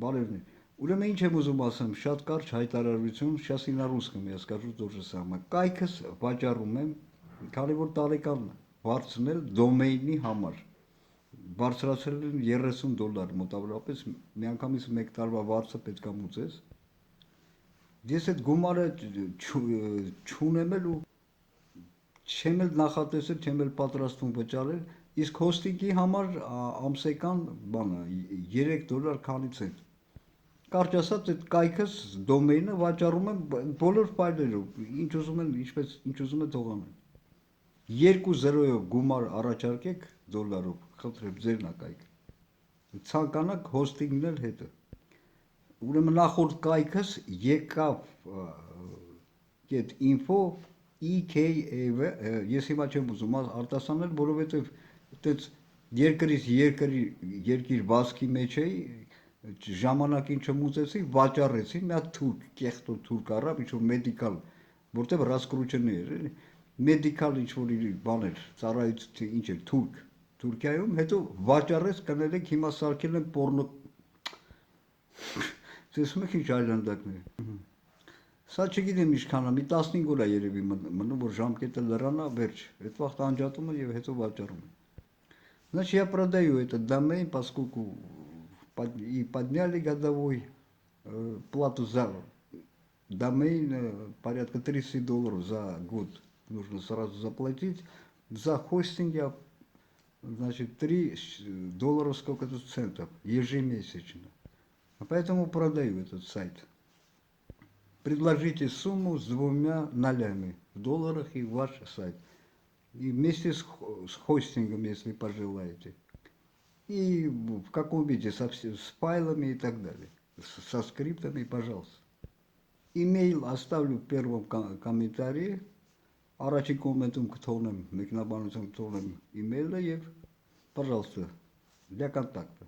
Բարևներ։ Ուրեմն ինչ եմ ուզում ասեմ, շատ կարճ հայտարարություն, сейчас и на русском я скажу то же самое. Կայքս վաճառում եմ, քանի որ տարեկան բարձրնել դոմեյնի համար։ Բարձրացել են $30 մոտավորապես, միանգամից մեկ տարվա վարձը պետք է մուծես։ Ես այդ գումարը չունեմ էլ ու չեմ էլ նախատեսել, չեմ էլ պատրաստվում վճարել, իսկ հոստինգի համար ամսեկան բանը $3 քանի ցենտ։ Կարճ ասած, այդ կայքս դոմեյնը վաճառում եմ բոլոր ֆայլերով, ինչ ուզում են, ինչպես ինչ ուզում են թող անեն։ 2 0-ով գումար առաջարկեք դոլարով, խնդրեմ, ձերն ա կայքը։ Ցանկանաք հոստինգնել հետը։ Ուրեմն նախորդ կայքս եկավ.info EKAV, ես հիմա չեմ ուզում արտասանել, որովհետև այդպես երկրից երկիր վազքի մեջ էի, ժամանակին չմուծեցի, վաճառեցի, մի հատ թուրք, կեղտո թուրք առավ, ինչ-որ մեդիկալ, որտեղ раскрученный էր, մեդիկալ ինչ-որ բան էր, ծառայություն, ինչ էր, թուրք, Թուրքիայում, հետո վաճառեց, կներեք, հիմա սարքել են պորնո, տեսնում եք ինչ այլանդակներ։ Սա չգիտեմ ինչքան է, մի 15 օր է երևի մնում, որ ժամկետը լրանա, վերջ, այդ վաղ անջատում եմ եւ հետո вачарում եմ։ Значит, я продаю этот домен, поскольку и подняли годовой плату за домен порядка $30 за год нужно сразу заплатить. За хостинг я, значит, $3 сколько-то центов ежемесячно. Поэтому продаю этот сайт. Предложите сумму с 2 нолями в долларах и ваш сайт. И вместе с хостингом, если пожелаете. И в каком виде, с файлами и так далее. Со скриптами, пожалуйста. Имейл оставлю в первом комментарии. Առաջի կոմենտում կթողնեմ, մեկնաբանությամբ կթողնեմ email-ը եւ, пожалуйста, для контакта.